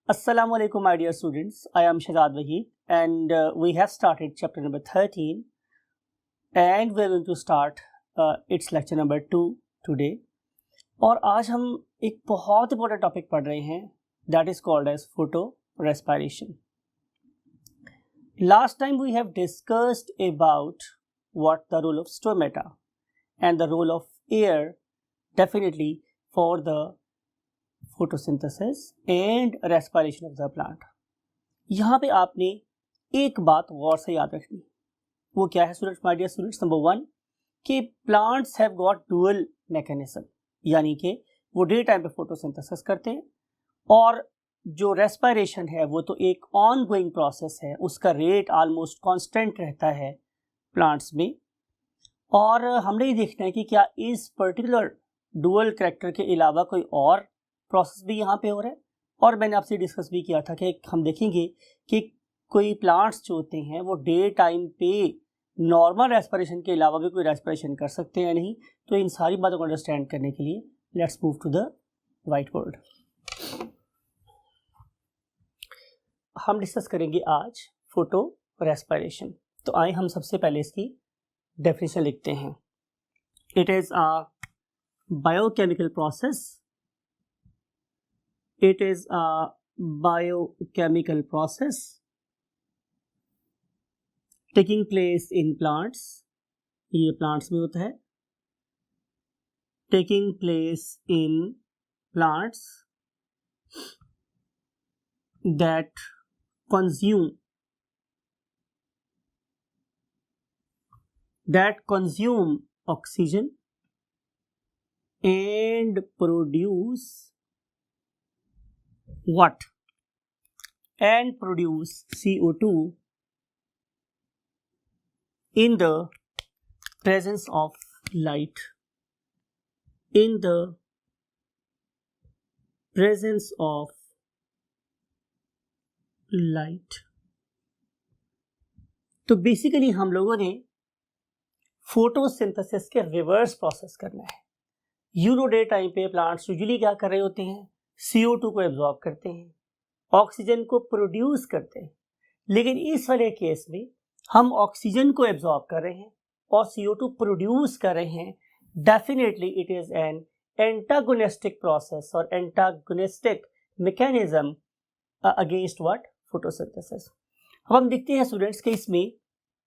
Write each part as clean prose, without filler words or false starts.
Assalamu alaikum, my dear students. I am Shahzad Wahid, and we have started chapter number 13, and we are going to start its lecture number 2 today. और आज हम एक बहुत important topic पढ़ रहे हैं, that is called as photo respiration. Last time we have discussed about what the role of stomata and the role of air definitely for the photosynthesis and respiration of the plant. यहाँ पे आपने एक बात गौर से याद रखनी, वो क्या है students, my dear students? Number 1 कि plants have got dual mechanism, यानी कि वो डे टाइम पे फोटोसिंथेसिस करते हैं और जो रेस्पिरेशन है वो तो एक ऑन गोइंग प्रोसेस है, उसका रेट ऑलमोस्ट कांस्टेंट रहता है प्लांट्स में। और हमने ये देखना है कि क्या इस पर्टिकुलर डुअल कैरेक्टर के अलावा कोई और प्रोसेस भी यहाँ पे हो रहा है। और मैंने आपसे डिस्कस भी किया था कि हम देखेंगे कि कोई प्लांट्स जो होते हैं वो डे टाइम पे नॉर्मल रेस्पिरेशन के अलावा भी कोई रेस्पिरेशन कर सकते हैं या नहीं। तो इन सारी बातों को अंडरस्टैंड करने के लिए let's move to the whiteboard. हम डिस्कस करेंगे आज फोटो रेस्पिरेशन। तो आए हम सबसे पहले इसकी डेफिनेशन लिखते हैं। It is a biochemical process. It is a biochemical process taking place in plants. ये plants में होता है। Taking place in plants that consume oxygen and produce what? And produce CO2 in the presence of light. In the presence of light. तो basically हम लोगों ने photosynthesis के reverse process करना है। यूनो डे टाइम पे प्लांट्स यूजुअली क्या कर रहे होते हैं? CO2 को एब्जॉर्ब करते हैं, ऑक्सीजन को प्रोड्यूस करते हैं। लेकिन इस वाले केस में हम ऑक्सीजन को एब्जॉर्ब कर रहे हैं और CO2 प्रोड्यूस कर रहे हैं। Definitely it is an antagonistic process और antagonistic mechanism against what? Photosynthesis. अब हम देखते हैं स्टूडेंट्स कि इसमें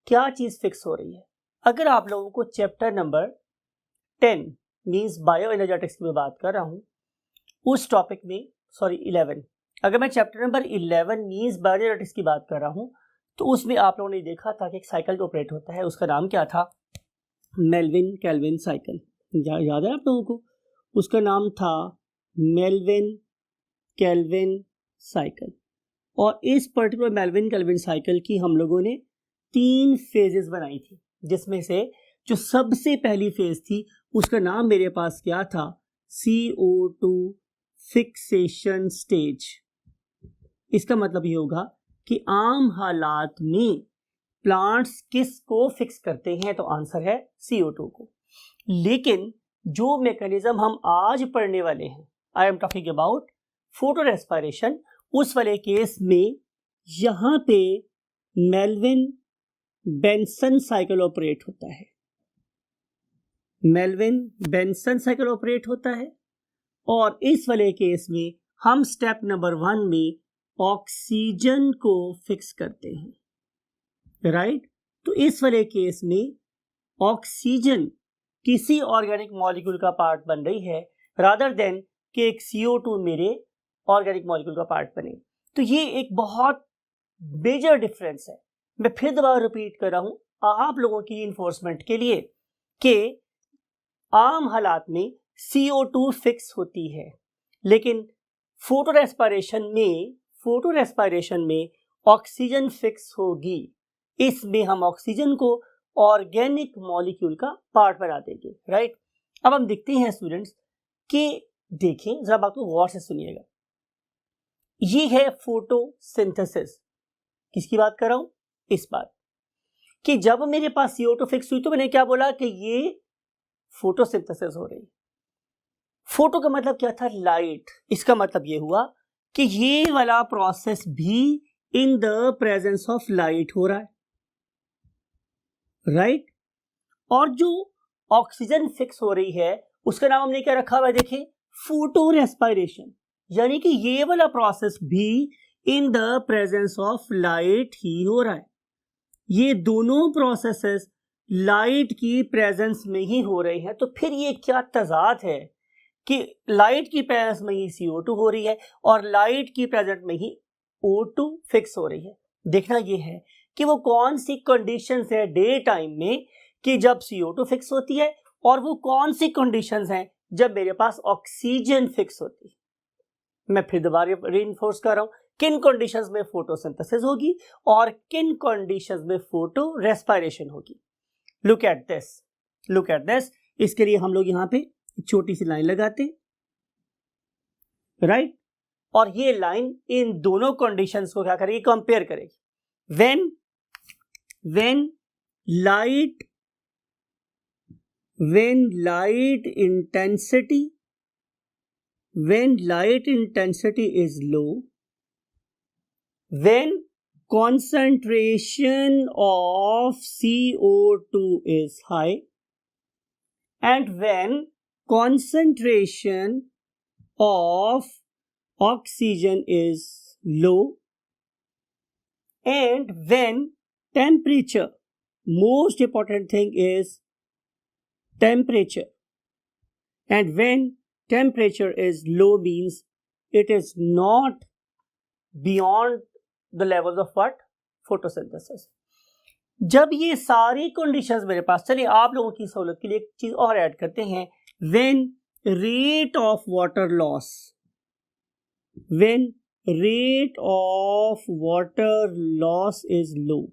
क्या चीज फिक्स हो रही है। अगर आप लोगों को chapter number 10 means bio energetics की मैं बात कर रहा हूं, उस टॉपिक में 11, अगर मैं चैप्टर नंबर 11 मीन्स बायोएनर्जेटिक्स की बात कर रहा हूं तो उसमें आप लोगों ने देखा था कि एक साइकिल जो ऑपरेट होता है उसका नाम क्या था? Melvin Calvin cycle. याद है आप लोगों को? उसका नाम था मेल्विन केल्विन साइकिल। और इस पर्टिकुलर मेल्विन केल्विन साइकिल की हम लोगों ने 3 फेजेस बनाई थी, जिसमें से जो सबसे पहली फेज थी उसका नाम मेरे पास क्या था? CO2 fixation stage. इसका मतलब ये होगा कि आम हालात में प्लांट्स किस को फिक्स करते हैं? तो आंसर है CO2 को। लेकिन जो मैकेनिज्म हम आज पढ़ने वाले हैं, आई am talking about photo respiration, उस वाले केस में यहां पे मेल्विन बेंसन साइकिल ऑपरेट होता है। मेल्विन बेंसन साइकिल ऑपरेट होता है और इस वाले केस में हम स्टेप नंबर 1 में ऑक्सीजन को फिक्स करते हैं, राइट? तो इस वाले केस में ऑक्सीजन किसी ऑर्गेनिक मॉलिक्यूल का पार्ट बन रही है रादर देन कि एक CO2 मेरे ऑर्गेनिक मॉलिक्यूल का पार्ट बने। तो ये एक बहुत मेजर डिफरेंस है। मैं फिर दोबारा रिपीट कर रहा हूं आप लोगों की इन्फोर्समेंट के लिए कि आम हालात में CO2 फिक्स होती है, लेकिन फोटो रेस्पिरेशन में ऑक्सीजन फिक्स होगी। इसमें हम ऑक्सीजन को ऑर्गेनिक मॉलिक्यूल का पार्ट बना देंगे, राइट? अब हम देखते हैं स्टूडेंट्स कि देखें जरा बात को गौर से सुनिएगा। ये है फोटोसिंथेसिस। किसकी बात कर रहा हूं? इस बात कि जब मेरे पास CO2 फिक्स हुई तो मैंने क्या बोला कि ये फोटोसिंथेसिस हो रही। फोटो का मतलब क्या था? लाइट। इसका मतलब ये हुआ कि ये वाला प्रोसेस भी in the presence of light हो रहा है, राइट? और जो ऑक्सीजन फिक्स हो रही है उसका नाम हमने क्या रखा हुआ है, देखिए, फोटो रेस्पिरेशन। यानी कि ये वाला प्रोसेस भी in the presence of light ही हो रहा है। ये दोनों प्रोसेसेस लाइट की प्रेजेंस में ही हो रहे हैं। तो फिर ये क्या तजाद है कि लाइट की प्रेजेंस में ही CO2 हो रही है और लाइट की प्रेजेंस में ही O2 फिक्स हो रही है। देखना ये है कि वो कौन सी कंडीशंस है डे टाइम में कि जब CO2 फिक्स होती है, और वो कौन सी कंडीशंस हैं जब मेरे पास ऑक्सीजन फिक्स होती है। मैं फिर दोबारा रीइंफोर्स कर रहा हूं, किन कंडीशंस में फोटोसिंथेसिस होगी और किन कंडीशंस में फोटो रेस्पिरेशन होगी। Look at this. इसके लिए हम लोग यहां पे छोटी सी लाइन लगाते हैं, राइट? और ये लाइन इन दोनों कंडीशंस को क्या करेगी, कंपेयर करेगी। when light intensity is low, when concentration of CO2 is high, and when concentration of oxygen is low, and when temperature, most important thing is temperature, and when temperature is low means it is not beyond the levels of what? Photosynthesis. जब ये सारी conditions मेरे पास, चलिए आप लोगों की सहूलत के लिए एक चीज और ऐड करते हैं, when rate of water loss is low,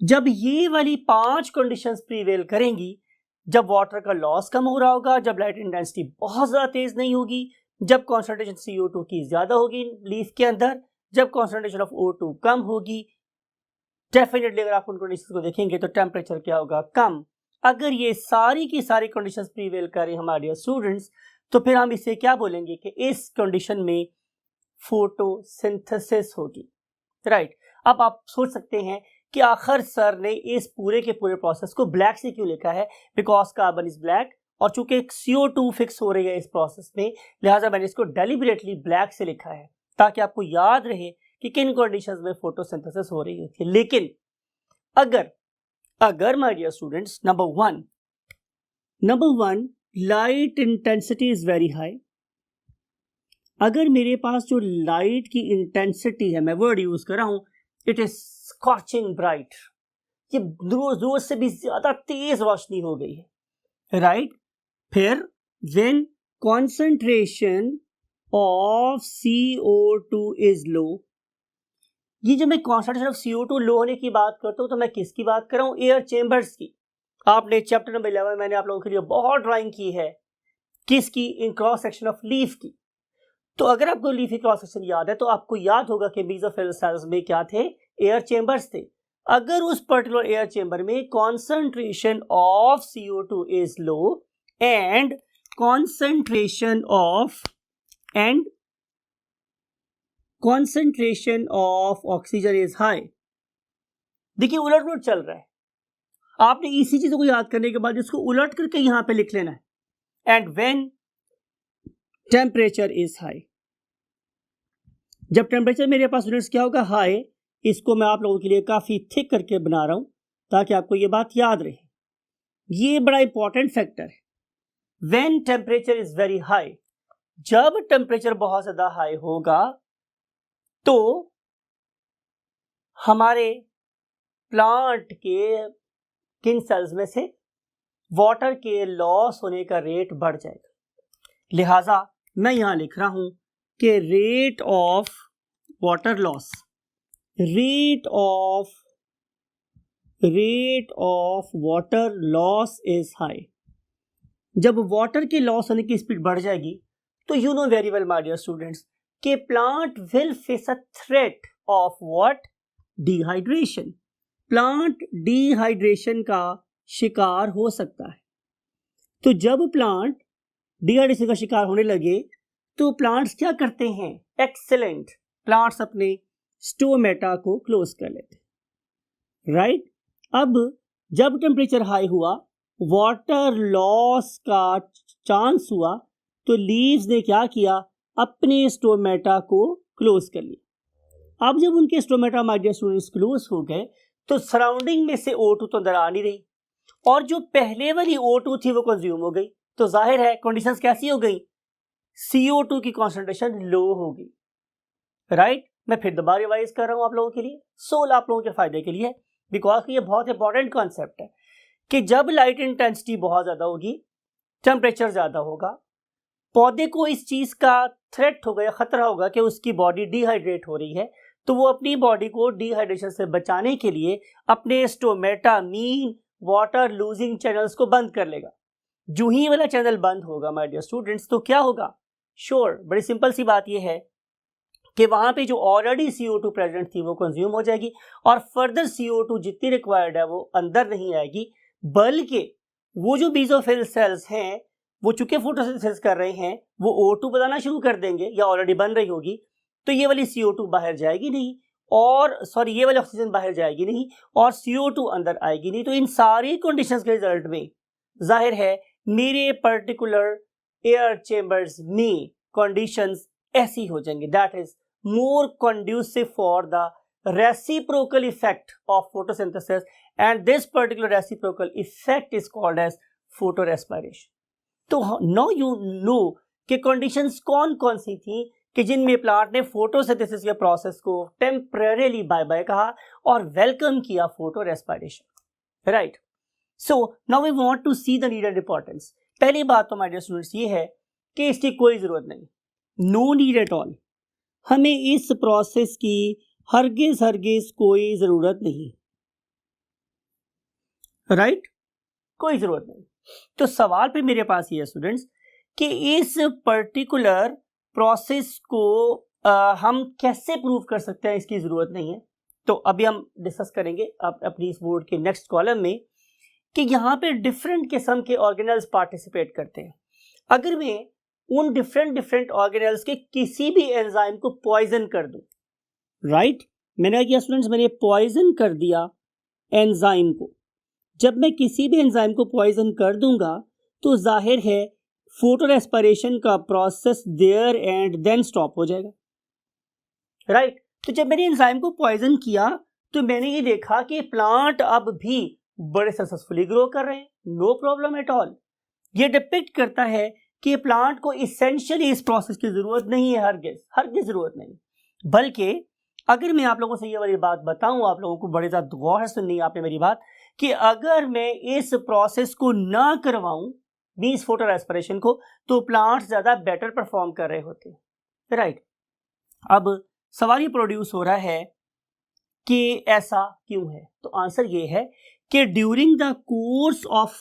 जब ये वाली 5 कंडीशंस प्रीवेल करेंगी, जब वाटर का लॉस कम हो रहा होगा, जब लाइट इंटेंसिटी बहुत ज्यादा तेज नहीं होगी, जब कॉन्सेंट्रेशन CO2 की ज्यादा होगी लीफ के अंदर, जब कॉन्सेंट्रेशन ऑफ O2 कम होगी, डेफिनेटली अगर आप उन कंडीशंस को देखेंगे तो टेम्परेचर क्या होगा, कम। अगर ये सारी की सारी कंडीशंस प्रीवेल करें हमारे डियर स्टूडेंट्स, तो फिर हम इसे क्या बोलेंगे कि इस कंडीशन में फोटोसिंथेसिस होगी, राइट? अब आप सोच सकते हैं कि आखिर सर ने इस पूरे के पूरे प्रोसेस को ब्लैक से क्यों लिखा है, बिकॉज कार्बन इज ब्लैक, और चूंकि CO2 फिक्स हो रही है इस प्रोसेस में, लिहाजा मैंने इसको डेलिबरेटली ब्लैक से लिखा है ताकि आपको याद रहे कि किन कंडीशंस में फोटोसिंथेसिस हो रही होती है। लेकिन अगर my dear students, number one light intensity is very high. अगर मेरे पास जो लाइट की इंटेंसिटी है, मैं वर्ड यूज कर रहा हूं, इट इज स्कॉचिंग ब्राइट, ये दूर से भी ज्यादा तेज रोशनी हो गई है, राइट? फिर when concentration of CO2 is low, ये जब मैं कॉन्सेंट्रेशन ऑफ CO2 लो होने की बात करता हूं तो मैं किसकी बात कर रहा हूं, एयर चेंबर्स की। आपने चैप्टर नंबर 11 मैंने आप लोगों के लिए बहुत ड्राइंग की है, किसकी, इन क्रॉस सेक्शन ऑफ लीफ की। तो अगर आपको लीफ क्रॉस सेक्शन याद है तो आपको याद होगा कि मेसोफिल सेल्स में क्या थे, एयर चेंबर्स थे। अगर उस पर्टिकुलर एयर चेंबर में concentration of CO2 is low and concentration of oxygen is high, देखिए उलट पुलट चल रहा है। आपने इसी चीजों को याद करने के बाद इसको उलट करके यहां पे लिख लेना है, and when temperature is high, जब टेम्परेचर मेरे पास स्टूडेंट्स क्या होगा, हाई। इसको मैं आप लोगों के लिए काफी थिक करके बना रहा हूं ताकि आपको ये बात याद रहे। ये बड़ा इंपॉर्टेंट फैक्टर है। When temperature is very high, जब टेम्परेचर बहुत ज्यादा हाई होगा तो हमारे प्लांट के किन सेल्स में से वाटर के लॉस होने का रेट बढ़ जाएगा। लिहाजा मैं यहां लिख रहा हूं कि rate of water loss, rate of water loss is high. जब वाटर के लॉस होने की स्पीड बढ़ जाएगी तो you know very well my dear students कि plant will face a threat of what, dehydration. Plant dehydration का शिकार हो सकता है। तो जब प्लांट डिहाइड्रेशन का शिकार होने लगे तो प्लांट्स क्या करते हैं, एक्सेलेंट, प्लांट्स अपने स्टोमेटा को क्लोज कर लेते, राइट। अब जब टेम्परेचर हाई हुआ, वाटर लॉस का चांस हुआ, तो लीव्स ने क्या किया, अपने स्टोमेटा को क्लोज कर लिया। अब जब उनके stomata my dear students close हो गए, तो सराउंडिंग में से O2 तो अंदर आ नहीं रही, और जो पहले वाली O2 थी वो कंज्यूम हो गई, तो जाहिर है कंडीशंस कैसी हो गई, CO2 की कॉन्सेंट्रेशन लो हो गई, राइट। मैं फिर दोबारा रिवाइज कर रहा हूं आप लोगों के लिए, सोल आप लोगों के फायदे के लिए, बिकॉज ये बहुत इंपॉर्टेंट कॉन्सेप्ट है कि जब लाइट इंटेंसिटी बहुत ज्यादा होगी, टेम्परेचर ज्यादा होगा, पौधे को इस चीज का थ्रेट होगा या खतरा होगा कि उसकी बॉडी डिहाइड्रेट हो रही है, तो वो अपनी बॉडी को डिहाइड्रेशन से बचाने के लिए अपने stomata mean water losing channels को बंद कर लेगा। जो ही वाला चैनल बंद होगा माय डियर स्टूडेंट्स, तो क्या होगा, श्योर बड़ी सिंपल सी बात यह है कि वहां पे जो ऑलरेडी CO2 प्रेजेंट थी वो कंज्यूम हो जाएगी, और फर्दर CO2 जितनी रिक्वायर्ड है वो अंदर नहीं आएगी, बल्कि वो जो बेसोफिल सेल्स हैं वो चूंकि फोटोसिंथेसिस कर रहे हैं, वो O2 बनाना शुरू कर देंगे या ऑलरेडी बन रही होगी, तो ये वाली CO2 बाहर जाएगी नहीं, और सॉरी ये वाली ऑक्सीजन बाहर जाएगी नहीं, और CO2 अंदर आएगी नहीं। तो इन सारी कंडीशंस के रिजल्ट में जाहिर है मेरे पर्टिकुलर एयर चेंबर्स में कंडीशंस ऐसी हो जाएंगे, that is more conducive for the reciprocal effect of photosynthesis, and this particular reciprocal effect is called as photorespiration. तो now you know कि conditions कौन कौन सी थी कि जिनमें प्लांट ने फोटोसिंथेसिस के प्रोसेस को टेम्परेरीली बाय बाय कहा और वेलकम किया photorespiration, right. So now we want to see the need and importance. पहली बात तो माय डियर स्टूडेंट्स ये है कि इसकी कोई जरूरत नहीं, नो नीड एट ऑल, हमें इस प्रोसेस की हरगिज कोई जरूरत नहीं, राइट, कोई जरूरत नहीं। तो सवाल पे मेरे पास ये है स्टूडेंट्स कि इस पर्टिकुलर प्रोसेस को हम कैसे प्रूव कर सकते हैं इसकी जरूरत नहीं है। तो अभी हम डिस्कस करेंगे अपनी इस बोर्ड के नेक्स्ट कॉलम में कि यहाँ पे डिफरेंट किस्म के ऑर्गेनल्स पार्टिसिपेट करते हैं। अगर मैं उन डिफरेंट ऑर्गेनल्स के किसी भी एंजाइम को पॉइजन कर दूं, राइट, मैंने क्या स्टूडेंट्स, मैंने पॉइजन कर दिया एंजाइम को। जब मैं किसी भी एंजाइम को पॉइजन कर दूंगा तो जाहिर है फोटोरेस्पिरेशन का process there and then stop हो जाएगा, राइट। तो जब मैंने एंजाइम को पॉइजन किया तो मैंने ये देखा कि प्लांट अब भी बड़े सक्सेसफुली ग्रो कर रहे हैं, नो प्रॉब्लम एट ऑल। ये डिपिक्ट करता है कि प्लांट को इसेंशियली इस प्रोसेस की जरूरत नहीं है, हरगिज जरूरत नहीं। बल्कि अगर मैं आप लोगों से ये वाली बात बताऊं, आप लोगों को बड़े ज्यादा गौर से सुननी है आपने मेरी बात, कि अगर मैं इस प्रोसेस को ना करवाऊं मींस फोटोरेस्पिरेशन को, तो प्लांट्स ज्यादा बेटर परफॉर्म कर रहे होते हैं, राइट। अब सवाल ये प्रोड्यूस हो रहा है कि ऐसा क्यों है, तो आंसर ये है कि during the course of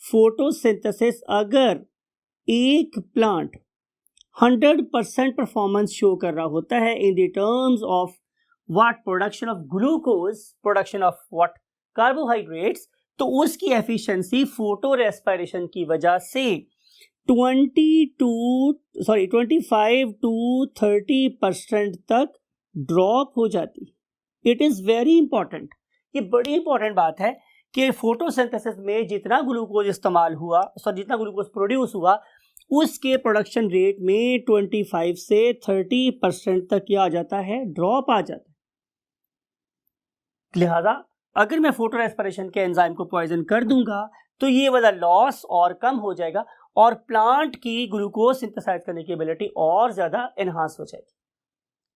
photosynthesis अगर एक प्लांट 100% परफॉर्मेंस शो कर रहा होता है in the terms of what, production of glucose, production of what, carbohydrates, तो उसकी एफिशिएंसी फोटोरेस्पिरेशन की वजह से 25 to 30% तक ड्रॉप हो जाती। इट इज वेरी इंपॉर्टेंट, ये बड़ी इंपॉर्टेंट बात है कि फोटोसिंथेसिस में जितना ग्लूकोज इस्तेमाल हुआ, जितना ग्लूकोज प्रोड्यूस हुआ, उसके प्रोडक्शन रेट में 25 से 30% तक क्या आ जाता है, ड्रॉप आ जाता है। लिहाजा अगर मैं फोटोरेस्पिरेशन के एंजाइम को पॉइजन कर दूंगा तो ये वाला लॉस और कम हो जाएगा और प्लांट की ग्लूकोज सिंथेसाइज करने की एबिलिटी और ज्यादा एनहांस हो जाएगी।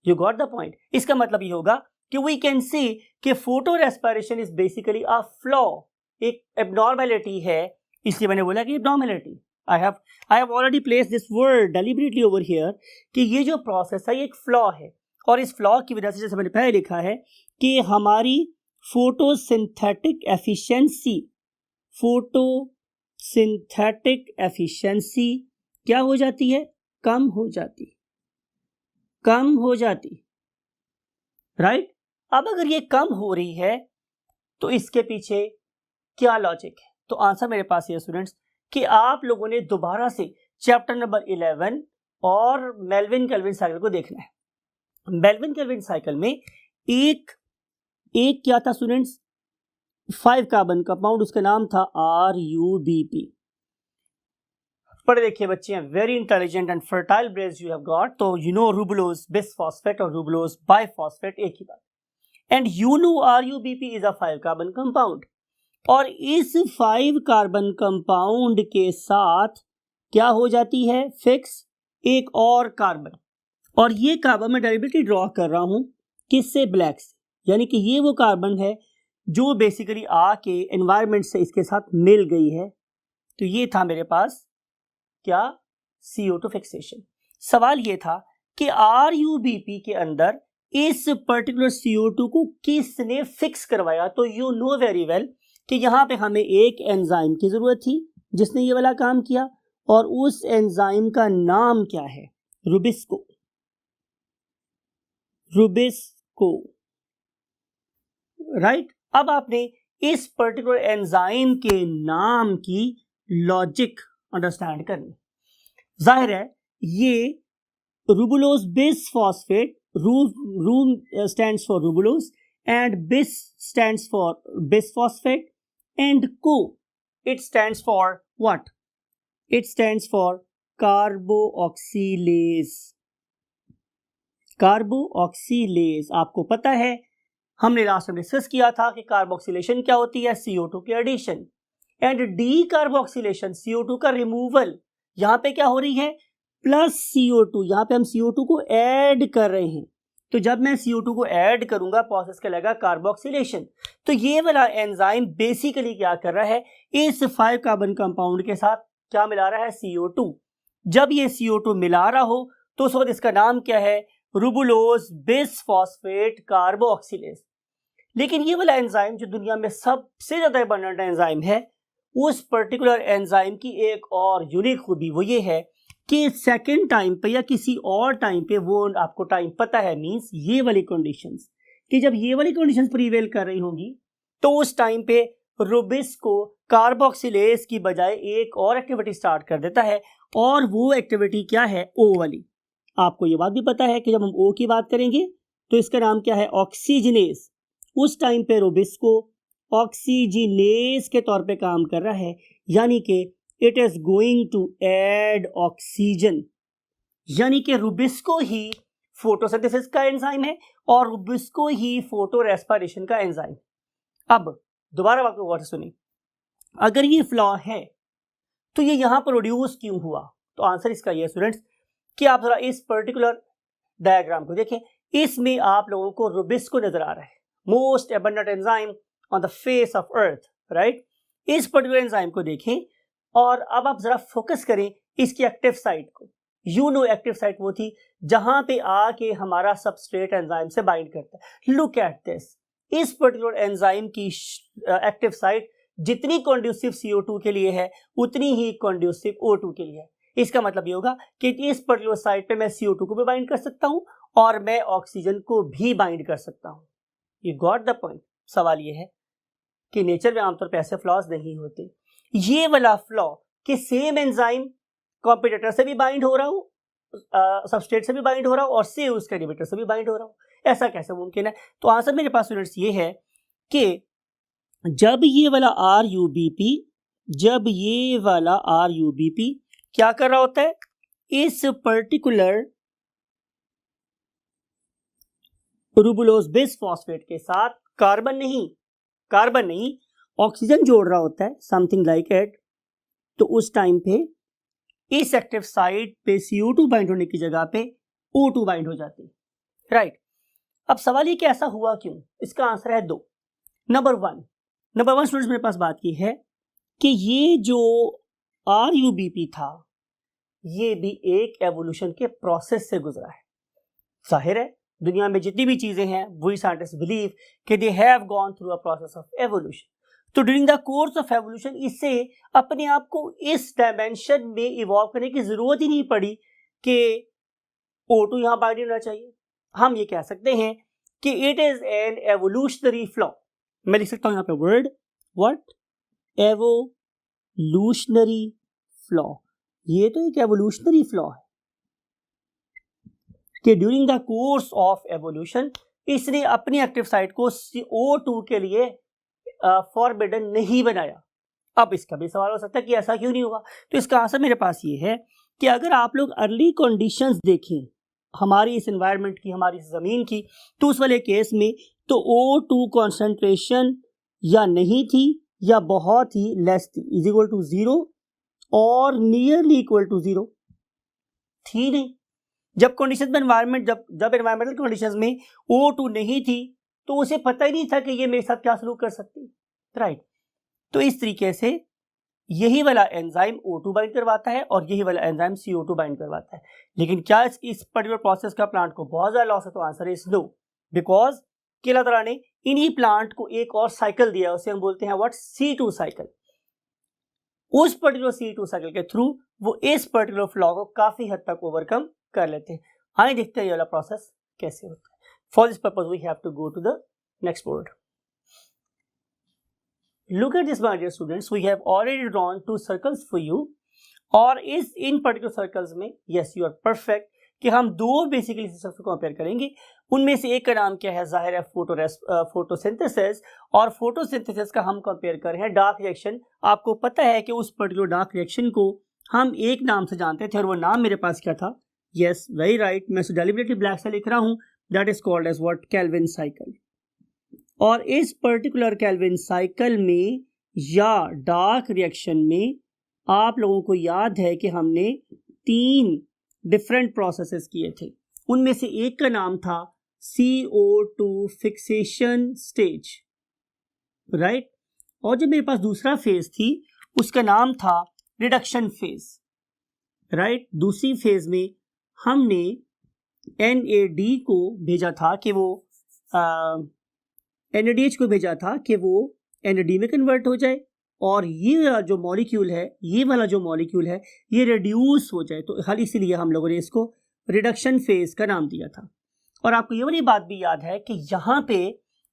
You got the point. इसका मतलब ये होगा कि वी कैन सी कि photorespiration is basically a flaw, एक एब्नॉर्मेलिटी है, इसलिए मैंने बोला कि abnormality. I have already placed this word deliberately over here कि ये जो प्रोसेस है ये एक फ्लॉ है, और इस फ्लॉ की वजह से जैसे मैंने पहले लिखा है कि हमारी फोटोसिंथेटिक एफिशिएंसी क्या हो जाती है, कम हो जाती, राइट। अब अगर ये कम हो रही है तो इसके पीछे क्या लॉजिक है, तो आंसर मेरे पास ये स्टूडेंट्स कि आप लोगों ने दोबारा से चैप्टर नंबर 11 और मेल्विन केल्विन साइकिल को देखना है। मेल्विन केल्विन साइकिल में एक क्या था स्टूडेंट्स, 5 कार्बन कंपाउंड, उसका नाम था RUBP। पढ़े देखिए बच्चे हैं, very intelligent and fertile brains you have got. तो यू नो रूबुलोज बिसफॉस्फेट और रूबुलोज बाइफॉस्फेट एक ही बात। And you know RUBP is a 5 carbon compound, और इस 5 कार्बन कंपाउंड के साथ क्या हो जाती है, फिक्स एक और कार्बन। और ये कार्बन मैं डेलिबरेटली ड्रॉ कर रहा हूं किससे, ब्लैक से, यानी कि ये वो कार्बन है जो बेसिकली आके एनवायरमेंट से इसके साथ मिल गई है। तो ये था मेरे पास क्या, CO2 फिक्सेशन। सवाल ये था कि RUBP के अंदर इस पर्टिकुलर CO2 को किसने फिक्स करवाया। तो यू नो वेरी वेल कि यहां पे हमें एक एंजाइम की जरूरत थी जिसने ये वाला काम किया, और उस एंजाइम का नाम क्या है, रूबिस्को। राइट। अब आपने इस पर्टिकुलर एंजाइम के नाम की लॉजिक अंडरस्टैंड करनी। जाहिर है ये ribulose bisphosphate, ru stands for ribulose and bis stands for bisphosphate and co it stands for what, it stands for carboxylase. Carboxylase आपको पता है, हमने लास्ट में डिस्कस किया था कि कार्बोक्सिलेशन क्या होती है, CO2 की addition, and D carboxylation CO2 का रिमूवल। यहां पे क्या हो रही है, प्लस CO2, यहां पे हम CO2 को ऐड कर रहे हैं। तो जब मैं CO2 को ऐड करूंगा प्रोसेस कहलाएगा कार्बोक्सिलेशन। तो ये वाला एंजाइम बेसिकली क्या कर रहा है, इस 5 कार्बन कंपाउंड के साथ क्या मिला रहा है, CO2। जब ये CO2 मिला रहा हो तो उस वक्त इसका नाम क्या है, रूबुलोज बिसफॉस्फेट कार्बोक्सिलेज। लेकिन ये वाला एंजाइम जो दुनिया में सबसे ज्यादा अबंडेंट एंजाइम है, उस पर्टिकुलर एंजाइम की एक और यूनिक खूबी वो ये है कि सेकेंड टाइम पे या किसी और टाइम पे, वो आपको टाइम पता है, मींस ये वाली कंडीशंस, कि जब ये वाली कंडीशंस प्रीवेल कर रही होंगी तो उस टाइम पे रूबिस्को कार्बोक्सिलेज की बजाय एक और एक्टिविटी स्टार्ट कर देता है, और वो एक्टिविटी क्या है, O वाली। आपको ये बात भी पता है कि जब हम O की बात करेंगे तो इसका नाम क्या है, ऑक्सीजनेज। उस टाइम पे रूबिस्को ऑक्सीजनेज के तौर पे काम कर रहा है, यानी कि it is going to add oxygen, यानी कि रूबिस्को ही फोटोसिंथेसिस का एंजाइम है और रूबिस्को ही फोटो रेस्पिरेशन का एंजाइम। अब दोबारा बात को गौर से सुनिए, अगर ये फ्लॉ है तो ये यहां प्रोड्यूस क्यों हुआ। तो आंसर इसका ये स्टूडेंट्स कि आप जरा इस पर्टिकुलर डायग्राम को देखें, इसमें आप लोगों को रूबिस्को नजर आ रहा है, most abundant enzyme on the face of earth, right. इस पर्टिकुलर एंजाइम को देखें और अब आप जरा फोकस करें इसकी एक्टिव साइट को। यू नो एक्टिव साइट वो थी जहां पे आके हमारा सबस्ट्रेट एंजाइम से बाइंड करता है। लुक एट दिस, इस पर्टिकुलर एंजाइम की एक्टिव साइट जितनी कंड्यूसिव CO2 के लिए है उतनी ही कंड्यूसिव O2 के लिए है। इसका मतलब ये होगा कि इस पर्टिकुलर साइट पे मैं CO2 को भी बाइंड कर सकता हूं और मैं ऑक्सीजन को भी बाइंड कर सकता हूं। You got the point. सवाल ये है कि नेचर में आमतौर पर ऐसे फ्लॉज नहीं होते। ये वाला फ्लॉ कि सेम एंजाइम कॉम्पिटिटर से भी बाइंड हो रहा हो, सबस्ट्रेट से भी बाइंड हो रहा हो और सेम उसके इनहिबिटर से भी बाइंड हो रहा हो, ऐसा कैसे मुमकिन है। तो आंसर मेरे पास स्टूडेंट्स ये है कि जब ये वाला RUBP क्या कर रहा होता है, इस पर्टिकुलर रूबुलोज बिसफॉस्फेट के साथ कार्बन नहीं ऑक्सीजन जोड़ रहा होता है, समथिंग लाइक इट। तो उस टाइम पे इस एक्टिव साइट पे CO2 बाइंड होने की जगह पे O2 बाइंड हो जाती है, राइट। अब सवाल ये कि ऐसा हुआ क्यों, इसका आंसर है 2। नंबर वन स्टूडेंट्स मेरे पास बात की है कि ये जो RUBP था ये भी एक एवोल्यूशन के प्रोसेस से गुजरा है। जाहिर है दुनिया में जितनी भी चीजें हैं वही साइंटिस्ट बिलीव कि they have gone through a process of evolution. तो during the course of evolution इससे अपने आप को इस डायमेंशन में इवॉल्व करने की जरूरत ही नहीं पड़ी कि O2 यहां बाइंड होना चाहिए। हम ये कह सकते हैं कि it is an evolutionary flaw. मैं लिख सकता हूं यहां पे वर्ड व्हाट, एवोल्यूशनरी फ्लॉ। ये तो एक एवोल्यूशनरी फ्लॉ है कि during the course of evolution इसने अपनी एक्टिव साइट को CO2 के लिए फॉरबिडन नहीं बनाया। अब इसका भी सवाल हो सकता है कि ऐसा क्यों नहीं हुआ, तो इसका आंसर मेरे पास ये है कि अगर आप लोग अर्ली कंडीशंस देखें हमारी इस एनवायरनमेंट की, हमारी इस ज़मीन की, तो उस वाले केस में तो O2 कॉन्सेंट्रेशन या नहीं थी या बहुत ही लेस थी, इज इक्वल टू 0 और नियरली इक्वल टू 0 थी नहीं। जब कंडीशन में एनवायरनमेंट जब एनवायरमेंटल कंडीशंस में O2 नहीं थी तो उसे पता ही नहीं था कि ये मेरे साथ क्या सलूक कर सकती, राइट। तो इस तरीके से यही वाला एंजाइम O2 बाइंड करवाता है और यही वाला एंजाइम CO2 बाइंड करवाता है। लेकिन क्या इस पर्टिकुलर प्रोसेस का प्लांट को बहुत ज्यादा लॉस है, तो आंसर इज नो, बिकॉज अल्लाह ताला ने इन्हीं प्लांट को एक और साइकिल दिया, उसे हम बोलते हैं व्हाट, C2 साइकिल। उस पर्टिकुलर C2 साइकिल के थ्रू वो इस पर्टिकुलर फ्लॉ को काफी हद तक ओवरकम कर लेते हैं। आइए देखते हैं ये वाला प्रोसेस कैसे होता है। For this purpose we have to go to the next board. Look at this, my dear students. We have already drawn 2 circles for you. और इस इन पर्टिकुलर सर्कल्स में yes you are perfect कि हम दो basically systems को compare करेंगे। उनमें से एक का नाम क्या है, जाहिर है फोटोसिंथेसिस, और फोटोसिंथेसिस का हम कंपेयर कर रहे हैं डार्क रिएक्शन। आपको पता है कि उस पर्टिकुलर डार्क रिएक्शन को हम एक नाम से जानते थे और वो नाम मेरे पास क्या था, yes very right, मैं डेलिबरेटली ब्लैक से लिख रहा हूँ, that is called as what, Calvin cycle. और इस पर्टिकुलर केल्विन साइकिल में या डार्क रिएक्शन में आप लोगों को याद है कि हमने 3 डिफरेंट प्रोसेसेस किए थे। उनमें से एक का नाम था CO2 फिक्सेशन स्टेज, राइट। और जब मेरे पास दूसरा फेज थी उसका नाम था रिडक्शन फेज, राइट। दूसरी फेज में हमने NAD को भेजा था कि वो NADH को भेजा था कि वो NAD में कन्वर्ट हो जाए और ये जो मॉलिक्यूल है, ये वाला जो मॉलिक्यूल है, ये रिड्यूस हो जाए। तो खाली इसीलिए हम लोगों ने इसको रिडक्शन फेज का नाम दिया था। और आपको ये वाली बात भी याद है कि यहाँ पे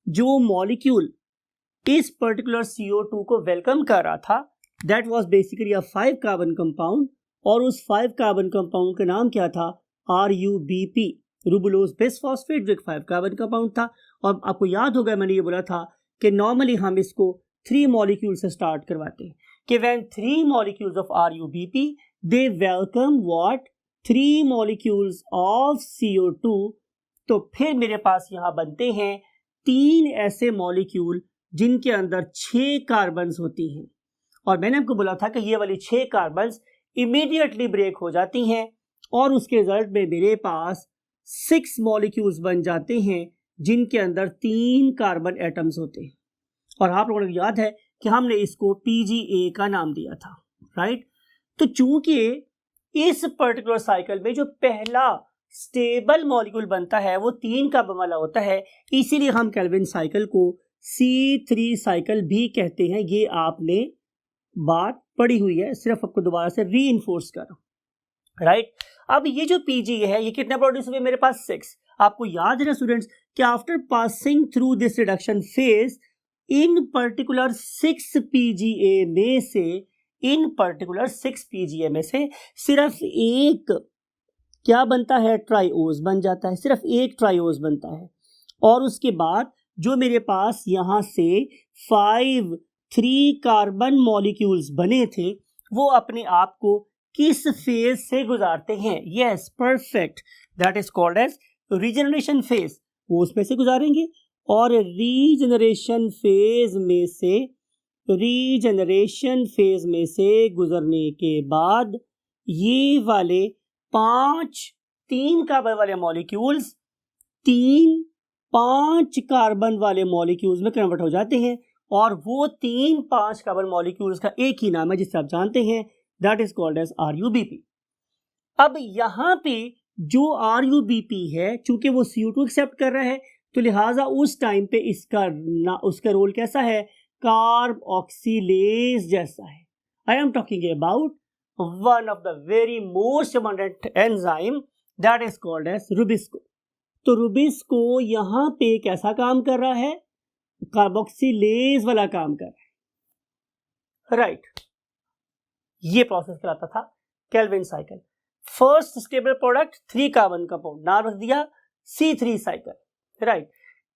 जो मॉलिक्यूल इस पर्टिकुलर CO2 को वेलकम कर रहा था, that was basically a 5 carbon compound, और उस 5 कार्बन कंपाउंड का नाम क्या था, RUBP, रूबुलोज बिसफॉस्फेट, जो एक 5 कार्बन कंपाउंड था। और आपको याद होगा मैंने ये बोला था कि नॉर्मली हम इसको 3 मॉलिक्यूल से स्टार्ट करवाते हैं कि when 3 molecules of RUBP they welcome what, 3 molecules of CO2, तो फिर मेरे पास यहाँ बनते हैं 3 ऐसे मॉलिक्यूल जिनके अंदर 6 कार्बन्स होती हैं। और मैंने आपको बोला था कि ये वाली 6 कार्बन्स इमीडिएटली ब्रेक हो जाती हैं और उसके रिजल्ट में मेरे पास 6 मॉलिक्यूल्स बन जाते हैं जिनके अंदर 3 कार्बन एटम्स होते हैं। और आप लोगों को याद है कि हमने इसको PGA का नाम दिया था, राइट। तो चूंकि इस पर्टिकुलर साइकिल में जो पहला स्टेबल मॉलिक्यूल बनता है वो 3 कार्बन वाला होता है, इसीलिए हम केल्विन साइकिल को C3 साइकिल भी कहते हैं। ये आपने बात पढ़ी हुई है, सिर्फ आपको दोबारा से रीइंफोर्स कर रहा हूं, राइट। अब ये जो PGA है ये कितने प्रोड्यूस हुए, मेरे पास 6। आपको याद है ना स्टूडेंट्स कि after passing through this reduction phase, in particular 6 PGA में से, इन पर्टिकुलर 6 PGA में से सिर्फ एक क्या बनता है, ट्राइओज बन जाता है, सिर्फ एक ट्राइओज बनता है। और उसके बाद जो मेरे पास यहां से 5 3 कार्बन मॉलिक्यूल्स बने थे वो अपने आप को किस फेज से गुजारते हैं, yes perfect, that is called as regeneration phase, वो उसमें से गुजारेंगे। और रीजनरेशन फेज में से गुजरने के बाद ये वाले 3 कार्बन वाले मॉलिक्यूल्स 5 कार्बन वाले मॉलिक्यूल्स में कन्वर्ट हो जाते हैं और वो 5 कार्बन मॉलिक्यूल्स का एक ही नाम है जिसे आप जानते हैं, that is called as RUBP। अब यहाँ पे जो RUBP है, चूंकि वो CO2 एक्सेप्ट कर रहा है, तो लिहाजा उस टाइम पे उसका रोल कैसा है, कार्ब ऑक्सीलेज जैसा है। I am talking about one of the very most abundant enzyme that is called as rubisco. तो रुबिस्को यहाँ पे कैसा काम कर रहा है, कार्बोक्सिलेज वाला काम कर रहा है, राइट। ये प्रोसेस कहलाता था Calvin cycle. First stable product 3 carbon compound, नाम रख दिया C3 साइकिल, राइट।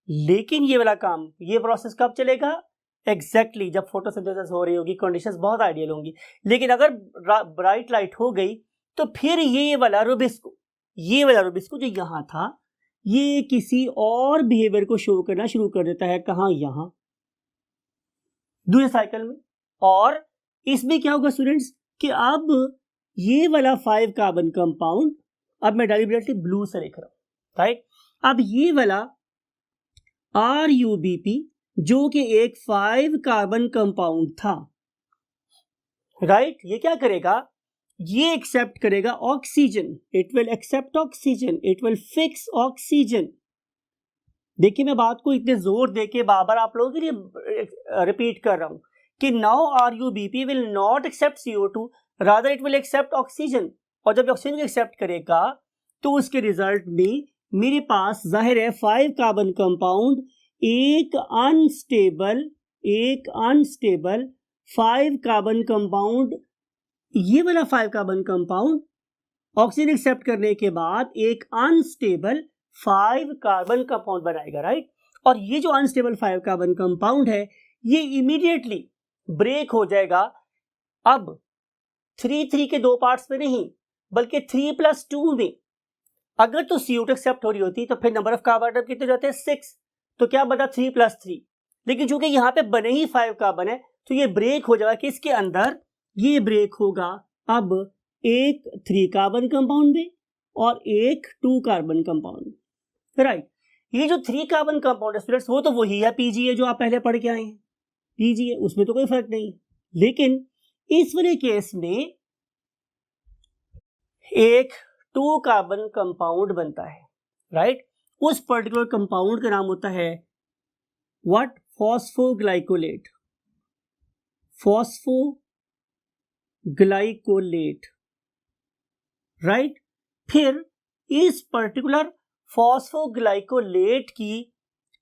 लेकिन ये वाला काम, ये प्रोसेस कब चलेगा? एग्जैक्टली जब फोटोसिंथेसिस हो रही होगी, कंडीशंस बहुत आइडियल होंगी। लेकिन अगर ब्राइट लाइट हो गई तो फिर ये वाला रूबिस्को जो यहां था, ये किसी और बिहेवियर को शो करना शुरू कर देता है। कहां? यहां दूसरे साइकिल में। और इसमें क्या होगा स्टूडेंट्स कि अब ये वाला 5 कार्बन कंपाउंड, अब मैं डेलिबरेटली ब्लू से लिख रहा हूं, राइट। अब ये वाला RUBP जो कि एक 5 कार्बन कंपाउंड था, राइट, ये क्या करेगा? ये एक्सेप्ट करेगा oxygen, it will accept oxygen, it will fix oxygen. देखिए मैं बात को इतने जोर देके बार बार आप लोगों के लिए रिपीट कर रहा हूं कि now RUBP will not accept CO2, rather it will accept oxygen. और जब ऑक्सीजन को एक्सेप्ट करेगा तो उसके रिजल्ट में मेरे पास जाहिर है 5 कार्बन कंपाउंड एक अनस्टेबल 5 कार्बन कंपाउंड, ये वाला 5 कार्बन कंपाउंड ऑक्सीजन एक्सेप्ट करने के बाद एक अनस्टेबल 5 कार्बन कंपाउंड बनाएगा, राइट। और ये जो अनस्टेबल 5 कार्बन कंपाउंड है ये इमीडिएटली ब्रेक हो जाएगा। अब 3 के 2 पार्ट्स में नहीं बल्कि 3+2 में। अगर तो CO2 एक्सेप्ट हो रही होती तो फिर नंबर ऑफ कार्बन एटम कितने जाते हैं? 6। तो क्या बना? 3+3। लेकिन चूंकि यहां पे बने ही 5 कार्बन है तो ये ब्रेक हो जाएगा। किसके अंदर? ये ब्रेक होगा अब एक 3 कार्बन कंपाउंड में और एक 2 कार्बन कंपाउंड, राइट। ये जो 3 कार्बन कंपाउंड है स्टूडेंट्स वो तो वही है PGA जो आप पहले पढ़ के आए हैं, PGA, उसमें तो कोई फर्क नहीं। लेकिन इस वाले केस में एक 2 कार्बन कंपाउंड बनता है, राइट। उस पर्टिकुलर कंपाउंड का नाम होता है व्हाट? Phosphoglycolate, right. फिर इस पर्टिकुलर फॉस्फोग्लाइकोलेट की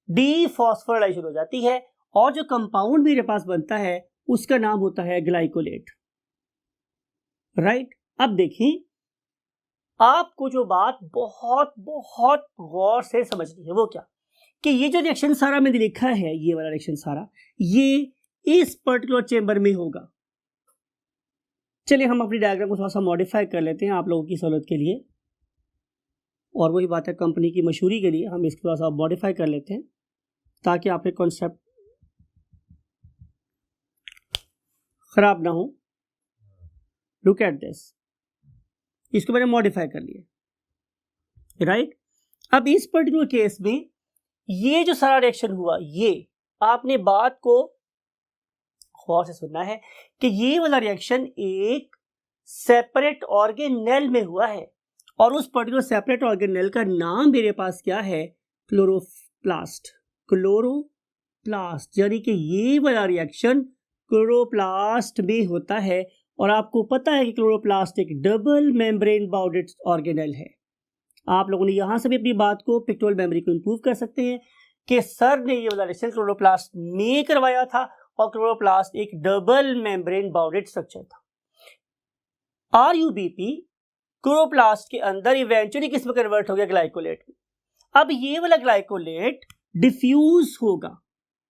डीफॉस्फोराइलेशन हो जाती है और जो कंपाउंड मेरे पास बनता है उसका नाम होता है ग्लाइकोलेट, राइट। अब देखें, आपको जो बात बहुत बहुत गौर से समझनी है वो क्या कि ये जो रिएक्शन सारा मैंने लिखा है, ये वाला रिएक्शन सारा, ये इस पर्टिकुलर चेंबर में होगा। चलिए हम अपनी डायग्राम को थोड़ा सा मॉडिफाई कर लेते हैं आप लोगों की सहूलत के लिए, और वही बात है कंपनी की मशहूरी के लिए हम इसको थोड़ा सा मॉडिफाई कर लेते हैं ताकि आपके कॉन्सेप्ट खराब ना हो। लुक एट दिस, इसको मैंने मॉडिफाई कर लिया, राइट। अब इस पर्टिकुलर केस में ये जो सारा रिएक्शन हुआ, ये आपने बात को गौर से सुनना है कि ये वाला रिएक्शन एक सेपरेट ऑर्गेनेल में हुआ है और उस पर्टिकुलर सेपरेट ऑर्गेनेल का नाम मेरे पास क्या है? क्लोरोप्लास्ट, यानी कि ये वाला रिएक्शन क्लोरोप्लास्ट में होता है। और आपको पता है कि क्लोरोप्लास्ट एक डबल मेम्ब्रेन बाउंडेड ऑर्गेनेल है। आप लोगों ने यहां से भी अपनी बात को पिक्टोरियल मेमोरी को इंप्रूव कर सकते हैं कि सर ने ये वाला रिएक्शन क्लोरोप्लास्ट में करवाया था और क्लोरोप्लास्ट एक डबल मेम्ब्रेन बाउंडेड स्ट्रक्चर था। RUBP क्लोरोप्लास्ट के अंदर इवेंचुअली किस में कन्वर्ट हो गया? ग्लाइकोलेट में। अब ये वाला ग्लाइकोलेट डिफ्यूज होगा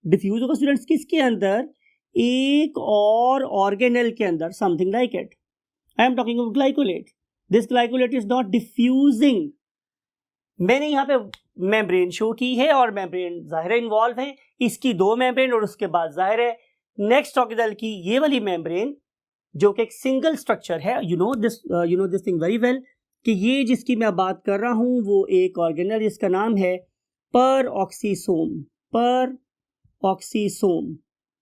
स्टूडेंट्स किसके अंदर? एक और ऑर्गेनेल के अंदर, something like it. I am talking of glycolate. This glycolate is not diffusing. मैंने यहाँ पे मेम्ब्रेन शो की है और मेम्ब्रेन जाहिर इन्वॉल्व है, इसकी 2 मेम्ब्रेन और उसके बाद जाहिर है नेक्स्ट ऑर्गेनेल की ये वाली मेम्ब्रेन जो कि एक सिंगल स्ट्रक्चर है। You know this thing very well कि ये जिसकी मैं बात कर रहा हूं वो एक ऑर्गेनेल जिसका नाम है पर ऑक्सीसोम,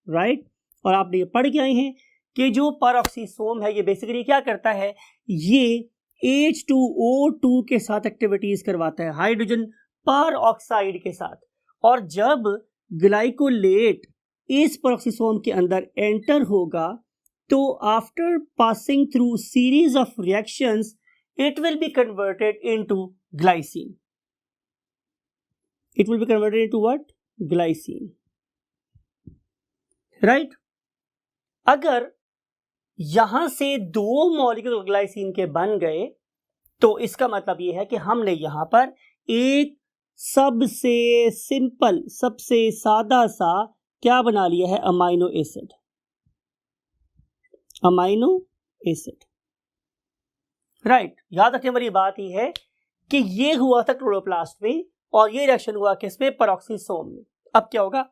राइट। और आप ये पढ़ के आए हैं कि जो पर ऑक्सीसोम है ये बेसिकली क्या करता है? ये H2O2 के साथ एक्टिविटीज करवाता है, हाइड्रोजन पर ऑक्साइड के साथ। और जब ग्लाइकोलेट इस परऑक्सीसोम के अंदर एंटर होगा तो after passing through series of reactions it will be converted into glycine. It will be converted into what? Glycine. Right? अगर यहां से 2 मॉलिक्यूल ग्लाइसिन के बन गए, तो इसका मतलब यह है कि हमने यहां पर एक सबसे सिंपल, सबसे सादा सा क्या बना लिया है, amino acid. Amino acid, right. याद रखने वाली बात यह है कि ये हुआ था क्लोरोप्लास्ट में और ये रिएक्शन हुआ किसमें, पेरोक्सीसोम में। अब क्या होगा,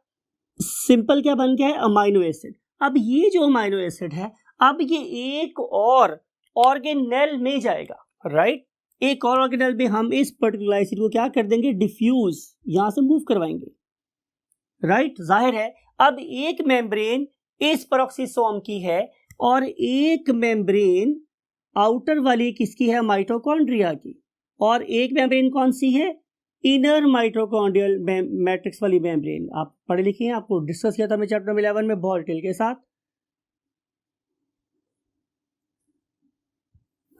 सिंपल क्या बन गया है, अमाइनो एसिड। अब ये जो अमाइनो एसिड है, अब ये एक और ऑर्गेनेल में जाएगा, राइट। एक और ऑर्गेनेल में हम इस पर्टिकुलर एसिड को क्या कर देंगे, डिफ्यूज, यहां से मूव करवाएंगे, राइट। जाहिर है अब एक मेम्ब्रेन इस पेरोक्सीसोम की है और एक मेम्ब्रेन आउटर वाली किसकी है, माइटोकॉन्ड्रिया की, और एक मेम्ब्रेन कौन सी है, इनर माइटोकॉन्ड्रियल मैट्रिक्स वाली मेम्ब्रेन। आप पढ़े लिखे हैं, आपको डिस्कस किया था मैं चैप्टर नंबर 11 में बहुत डिटेल के साथ,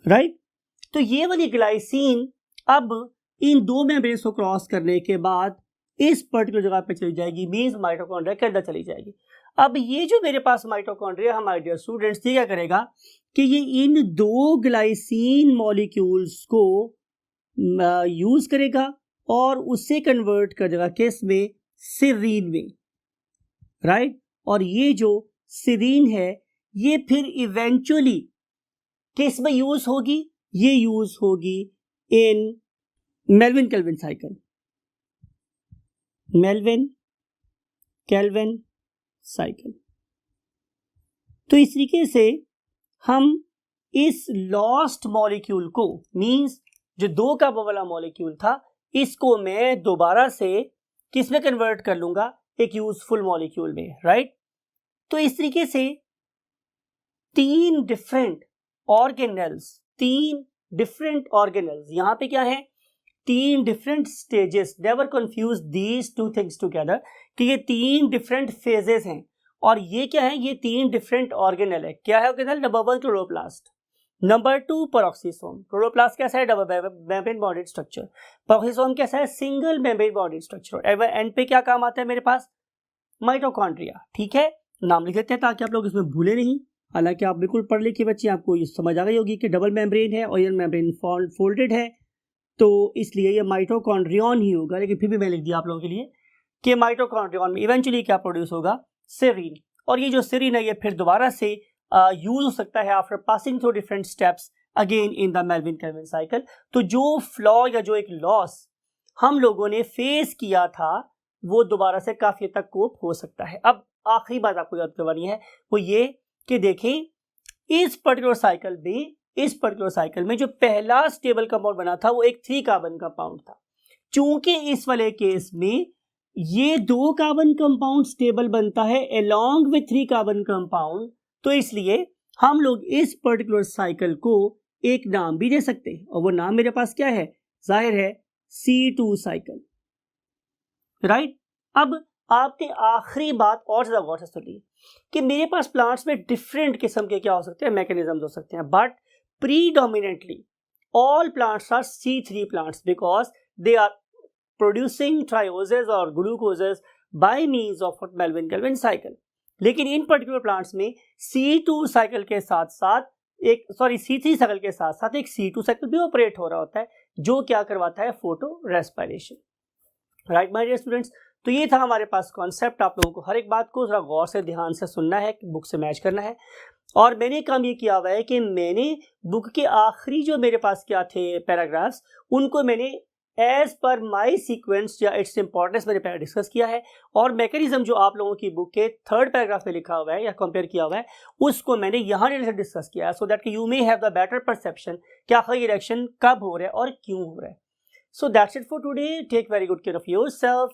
राइट। तो ये वाली ग्लाइसिन अब इन 2 मेम्ब्रेन्स को क्रॉस करने के बाद इस पर्टिकुलर जगह पे चली जाएगी, मींस माइटोकॉन्ड्रिया के अंदर चली जाएगी। अब ये जो मेरे पास माइटोकॉन्ड्रिया है, माय डियर स्टूडेंट्स, ये क्या करेगा कि ये इन 2 ग्लाइसिन मॉलिक्यूल्स को यूज करेगा और उससे कन्वर्ट कर देगा किस में, सिरीन में, राइट। और ये जो सिरीन है ये फिर इवेंचुअली किस में यूज होगी, ये यूज होगी in Melvin Calvin cycle, Melvin Calvin cycle. तो इस तरीके से हम इस लॉस्ट मॉलिक्यूल को, मींस जो 2 कार्बन वाला मॉलिक्यूल था, इसको मैं दोबारा से किस में कन्वर्ट कर लूंगा, एक यूजफुल मॉलिक्यूल में, राइट। तो इस तरीके से 3 डिफरेंट ऑर्गेनेल्स, यहां पे क्या है, 3 different stages. Never confuse these 2 things together, कि ये 3 डिफरेंट फेजेस हैं और ये क्या है, ये 3 डिफरेंट ऑर्गेनेल है। क्या है organelle, number 1 chloroplast, number 2 peroxisome. Chloroplast कैसा है, double membrane bonded structure. Peroxisome कैसा है, single membrane bonded structure. End पे क्या काम आता है मेरे पास, माइटोकॉन्ड्रिया, ठीक है। नाम लिख देते हैं ताकि आप लोग इसमें भूले नहीं। हालांकि आप बिल्कुल पढ़ लिखे बच्चे, आपको ये समझ आ गई होगी कि डबल मेम्ब्रेन है और ये मेम्ब्रेन फोल्डेड है, तो इसलिए ये माइटोकॉन्ड्रियन ही होगा। लेकिन फिर भी मैं लिख दिया आप लोगों के लिए कि माइटोकॉन्ड्रियन में इवेंचुअली क्या प्रोड्यूस होगा, सेरीन। और ये जो सेरीन है ये फिर दोबारा से यूज हो सकता है after passing through different steps again in the Melvin Calvin cycle. तो जो फ्लॉ या जो एक लॉस हम लोगों ने फेस किया था वो दोबारा से काफी हद तक कोप हो सकता है। अब आखिरी बात आपको याद करवानी है वो ये कि देखें इस पर्टिकुलर साइकिल में जो पहला स्टेबल कंपाउंड बना था वो एक 3 कार्बन कंपाउंड था। चूंकि इस वाले केस में ये 2 कार्बन कंपाउंड स्टेबल बनता है अलोंग विथ 3 कार्बन कंपाउंड, तो इसलिए हम लोग इस पर्टिकुलर साइकिल को एक नाम भी दे सकते हैं और वो नाम मेरे पास क्या है, जाहिर है C2 साइकिल, राइट। अब आपने आखिरी बात और ज्यादा गौर से सुनी कि मेरे पास प्लांट्स में डिफरेंट किस्म के क्या हो सकते हैं, मैकेनिज्म हो सकते हैं, but predominantly all plants are C3 plants because they are producing trioses और glucoses by means of Melvin Calvin cycle. लेकिन इन पर्टिकुलर प्लांट्स में C2 साइकिल के साथ साथ C3 साइकिल के साथ साथ एक C2 साइकिल भी ऑपरेट हो रहा होता है जो क्या करवाता है, photo respiration, right my dear students. तो ये था हमारे पास कॉन्सेप्ट। आप लोगों को हर एक बात को जरा गौर से ध्यान से सुनना है, बुक से मैच करना है। और मैंने काम ये किया हुआ है कि मैंने बुक के आखिरी जो मेरे पास क्या थे पैराग्राफ्स, उनको मैंने एज पर माई सीक्वेंस या इट्स इंपॉर्टेंस मैंने पहले डिस्कस किया है, और मैकेनिज्म जो आप लोगों की बुक के 3rd पैराग्राफ में लिखा हुआ है या कंपेयर किया हुआ है उसको मैंने यहाँ डिस्कस किया है, so that you may have the better perception क्या ये रिएक्शन कब हो रहा है और क्यों हो रहा है। So that's it for today. Take very good care of yourself.